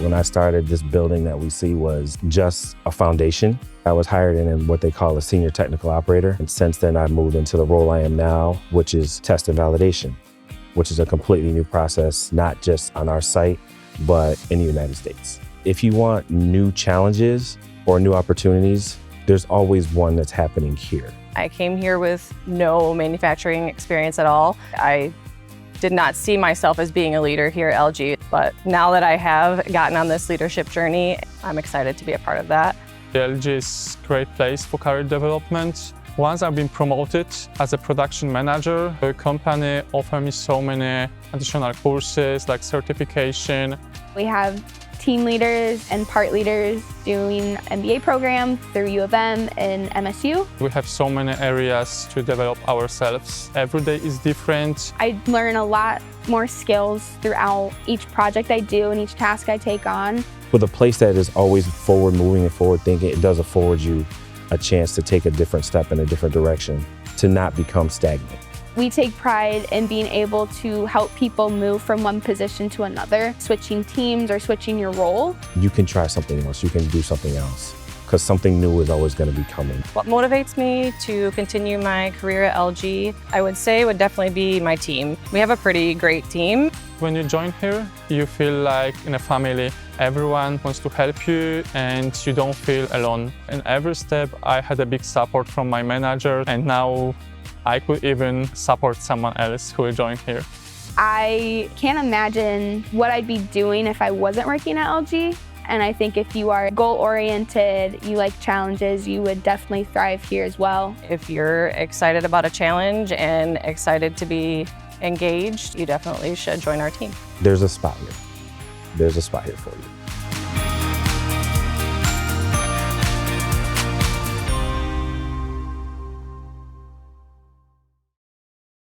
When I started, this building that we see was just a foundation. I was hired in what they call a senior technical operator. And since then, I've moved into the role I am now, which is test and validation, which is a completely new process, not just on our site, but in the United States. If you want new challenges or new opportunities, there's always one that's happening here. I came here with no manufacturing experience at all. I did not see myself as being a leader here at LG, but now that I have gotten on this leadership journey, I'm excited to be a part of that. LG is a great place for career development. Once I've been promoted as a production manager, the company offered me so many additional courses like certification. We have team leaders and part leaders doing MBA programs through U of M and MSU. We have so many areas to develop ourselves. Every day is different. I learn a lot more skills throughout each project I do and each task I take on. With a place that is always forward moving and forward thinking, it does afford you a chance to take a different step in a different direction, to not become stagnant. We take pride in being able to help people move from one position to another, switching teams or switching your role. You can try something else, you can do something else, because something new is always going to be coming. What motivates me to continue my career at LG, I would say, would definitely be my team. We have a pretty great team. When you join here, you feel like in a family. Everyone wants to help you and you don't feel alone. In every step, I had a big support from my manager, and now I could even support someone else who will join here. I can't imagine what I'd be doing if I wasn't working at LG. And I think if you are goal-oriented, you like challenges, you would definitely thrive here as well. If you're excited about a challenge and excited to be engaged, you definitely should join our team. There's a spot here. There's a spot here for you.